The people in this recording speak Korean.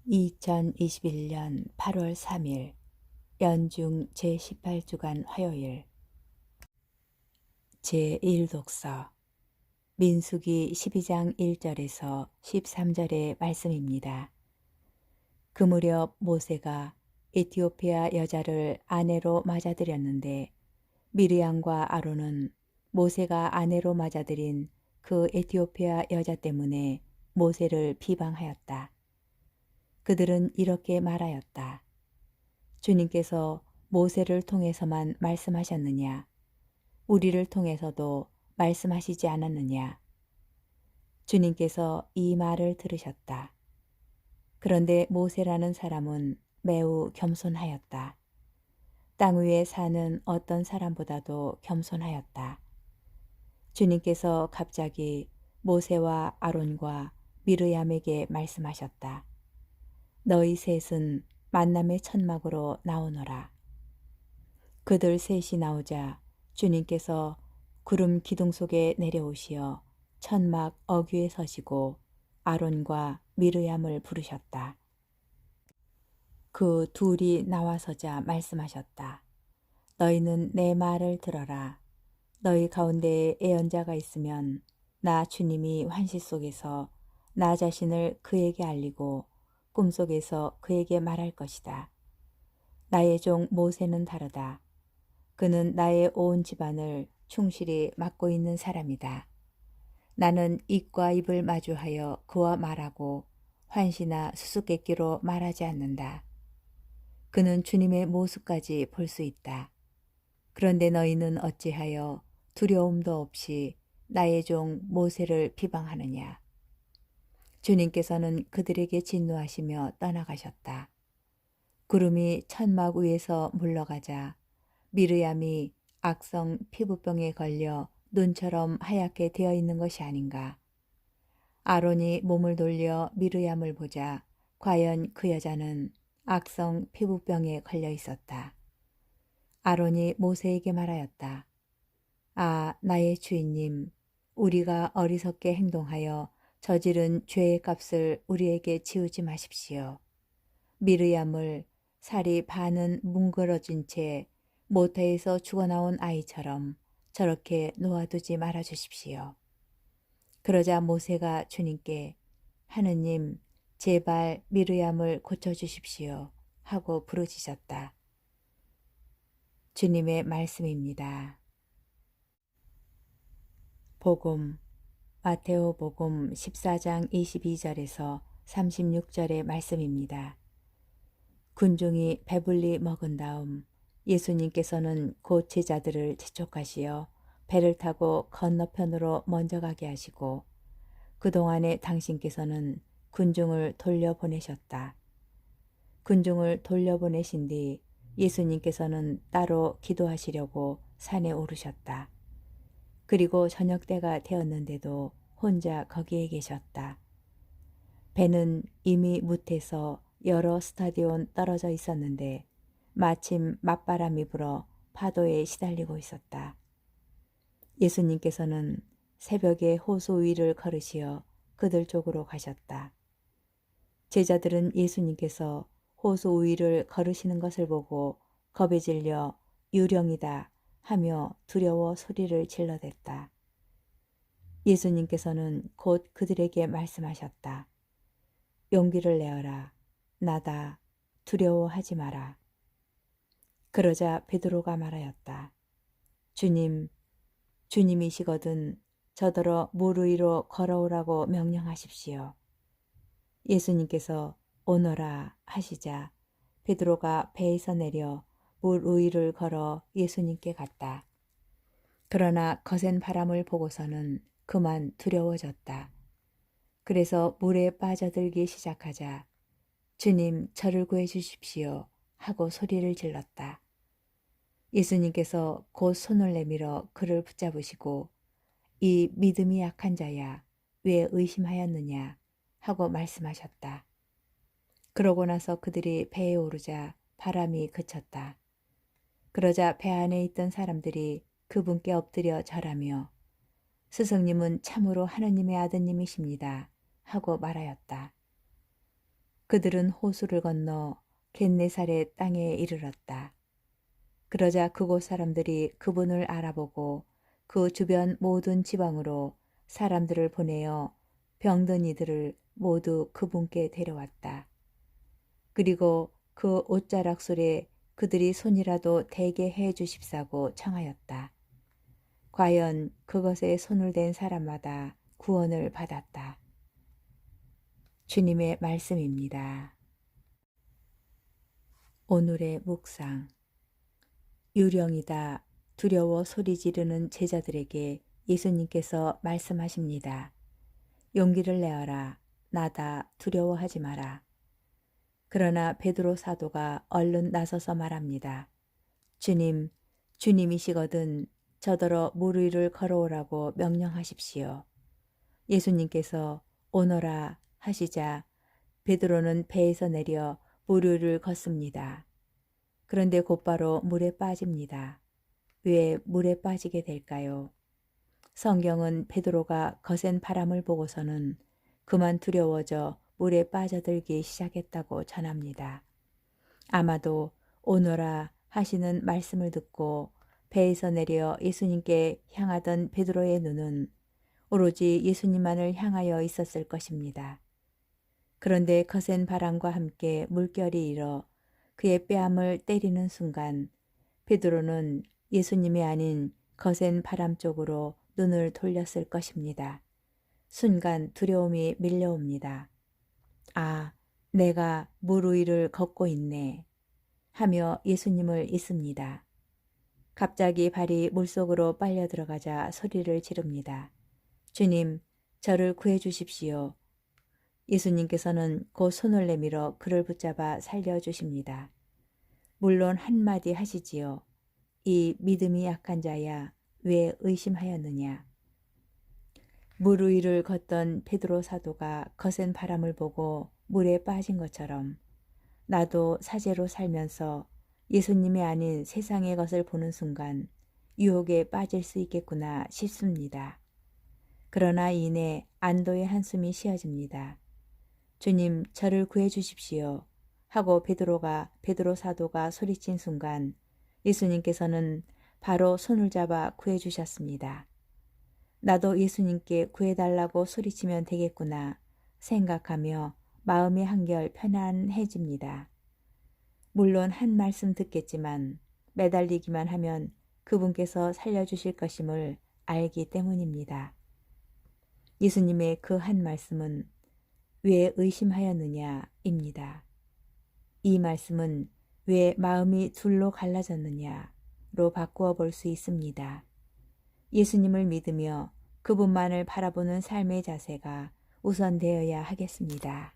2021년 8월 3일 연중 제18주간 화요일 제1독서 민수기 12장 1절에서 13절의 말씀입니다. 그 무렵 모세가 에티오피아 여자를 아내로 맞아들였는데 미르암과 아론은 모세가 아내로 맞아들인 그 에티오피아 여자 때문에 모세를 비방하였다. 그들은 이렇게 말하였다. 주님께서 모세를 통해서만 말씀하셨느냐? 우리를 통해서도 말씀하시지 않았느냐? 주님께서 이 말을 들으셨다. 그런데 모세라는 사람은 매우 겸손하였다. 땅 위에 사는 어떤 사람보다도 겸손하였다. 주님께서 갑자기 모세와 아론과 미르얌에게 말씀하셨다. 너희 셋은 만남의 천막으로 나오너라. 그들 셋이 나오자 주님께서 구름 기둥 속에 내려오시어 천막 어귀에 서시고 아론과 미르얌을 부르셨다. 그 둘이 나와서자 말씀하셨다. 너희는 내 말을 들어라. 너희 가운데에 애언자가 있으면 나 주님이 환시 속에서 나 자신을 그에게 알리고 꿈속에서 그에게 말할 것이다. 나의 종 모세는 다르다. 그는 나의 온 집안을 충실히 맡고 있는 사람이다. 나는 입과 입을 마주하여 그와 말하고 환시나 수수께끼로 말하지 않는다. 그는 주님의 모습까지 볼 수 있다. 그런데 너희는 어찌하여 두려움도 없이 나의 종 모세를 비방하느냐. 주님께서는 그들에게 진노하시며 떠나가셨다. 구름이 천막 위에서 물러가자 미르얌이 악성 피부병에 걸려 눈처럼 하얗게 되어 있는 것이 아닌가. 아론이 몸을 돌려 미르얌을 보자 과연 그 여자는 악성 피부병에 걸려 있었다. 아론이 모세에게 말하였다. 아, 나의 주인님, 우리가 어리석게 행동하여 저지른 죄의 값을 우리에게 지우지 마십시오. 미르얌을 살이 반은 뭉그러진 채 모태에서 죽어나온 아이처럼 저렇게 놓아두지 말아 주십시오. 그러자 모세가 주님께 하느님, 제발 미르얌을 고쳐주십시오 하고 부르짖었다. 주님의 말씀입니다. 복음 마테오복음 14장 22절에서 36절의 말씀입니다. 군중이 배불리 먹은 다음 예수님께서는 곧 제자들을 재촉하시어 배를 타고 건너편으로 먼저 가게 하시고 그동안에 당신께서는 군중을 돌려보내셨다. 군중을 돌려보내신 뒤 예수님께서는 따로 기도하시려고 산에 오르셨다. 그리고 저녁 때가 되었는데도 혼자 거기에 계셨다. 배는 이미 무태서 여러 스타디온 떨어져 있었는데 마침 맞바람이 불어 파도에 시달리고 있었다. 예수님께서는 새벽에 호수 위를 걸으시어 그들 쪽으로 가셨다. 제자들은 예수님께서 호수 위를 걸으시는 것을 보고 겁에 질려 유령이다 하며 두려워 소리를 질러댔다. 예수님께서는 곧 그들에게 말씀하셨다. 용기를 내어라. 나다. 두려워하지 마라. 그러자 베드로가 말하였다. 주님, 주님이시거든 저더러 물 위로 걸어오라고 명령하십시오. 예수님께서 오너라 하시자 베드로가 배에서 내려 물 위를 걸어 예수님께 갔다. 그러나 거센 바람을 보고서는 그만 두려워졌다. 그래서 물에 빠져들기 시작하자 주님 저를 구해 주십시오 하고 소리를 질렀다. 예수님께서 곧 손을 내밀어 그를 붙잡으시고 이 믿음이 약한 자야 왜 의심하였느냐 하고 말씀하셨다. 그러고 나서 그들이 배에 오르자 바람이 그쳤다. 그러자 배 안에 있던 사람들이 그분께 엎드려 절하며 스승님은 참으로 하느님의 아드님이십니다 하고 말하였다. 그들은 호수를 건너 겟네사렛 땅에 이르렀다. 그러자 그곳 사람들이 그분을 알아보고 그 주변 모든 지방으로 사람들을 보내어 병든 이들을 모두 그분께 데려왔다. 그리고 그 옷자락 솔에 그들이 손이라도 대게 해 주십사고 청하였다. 과연 그것에 손을 댄 사람마다 구원을 받았다. 주님의 말씀입니다. 오늘의 묵상. 유령이다 두려워 소리 지르는 제자들에게 예수님께서 말씀하십니다. 용기를 내어라. 나다 두려워하지 마라. 그러나 베드로 사도가 얼른 나서서 말합니다. 주님, 주님이시거든 저더러 물 위를 걸어오라고 명령하십시오. 예수님께서 오너라 하시자 베드로는 배에서 내려 물 위를 걷습니다. 그런데 곧바로 물에 빠집니다. 왜 물에 빠지게 될까요? 성경은 베드로가 거센 바람을 보고서는 그만 두려워져 물에 빠져들기 시작했다고 전합니다. 아마도 오너라 하시는 말씀을 듣고 배에서 내려 예수님께 향하던 베드로의 눈은 오로지 예수님만을 향하여 있었을 것입니다. 그런데 거센 바람과 함께 물결이 일어 그의 뺨을 때리는 순간 베드로는 예수님이 아닌 거센 바람 쪽으로 눈을 돌렸을 것입니다. 순간 두려움이 밀려옵니다. 아, 내가 물 위를 걷고 있네 하며 예수님을 잊습니다. 갑자기 발이 물속으로 빨려 들어가자 소리를 지릅니다. 주님, 저를 구해 주십시오. 예수님께서는 곧 손을 내밀어 그를 붙잡아 살려주십니다. 물론 한마디 하시지요. 이 믿음이 약한 자야, 왜 의심하였느냐. 물 위를 걷던 베드로 사도가 거센 바람을 보고 물에 빠진 것처럼 나도 사제로 살면서 예수님이 아닌 세상의 것을 보는 순간 유혹에 빠질 수 있겠구나 싶습니다. 그러나 이내 안도의 한숨이 쉬어집니다. 주님, 저를 구해 주십시오 하고 베드로 사도가 소리친 순간 예수님께서는 바로 손을 잡아 구해 주셨습니다. 나도 예수님께 구해달라고 소리치면 되겠구나 생각하며 마음이 한결 편안해집니다. 물론 한 말씀 듣겠지만 매달리기만 하면 그분께서 살려주실 것임을 알기 때문입니다. 예수님의 그 한 말씀은 왜 의심하였느냐입니다. 이 말씀은 왜 마음이 둘로 갈라졌느냐로 바꾸어 볼 수 있습니다. 예수님을 믿으며 그분만을 바라보는 삶의 자세가 우선되어야 하겠습니다.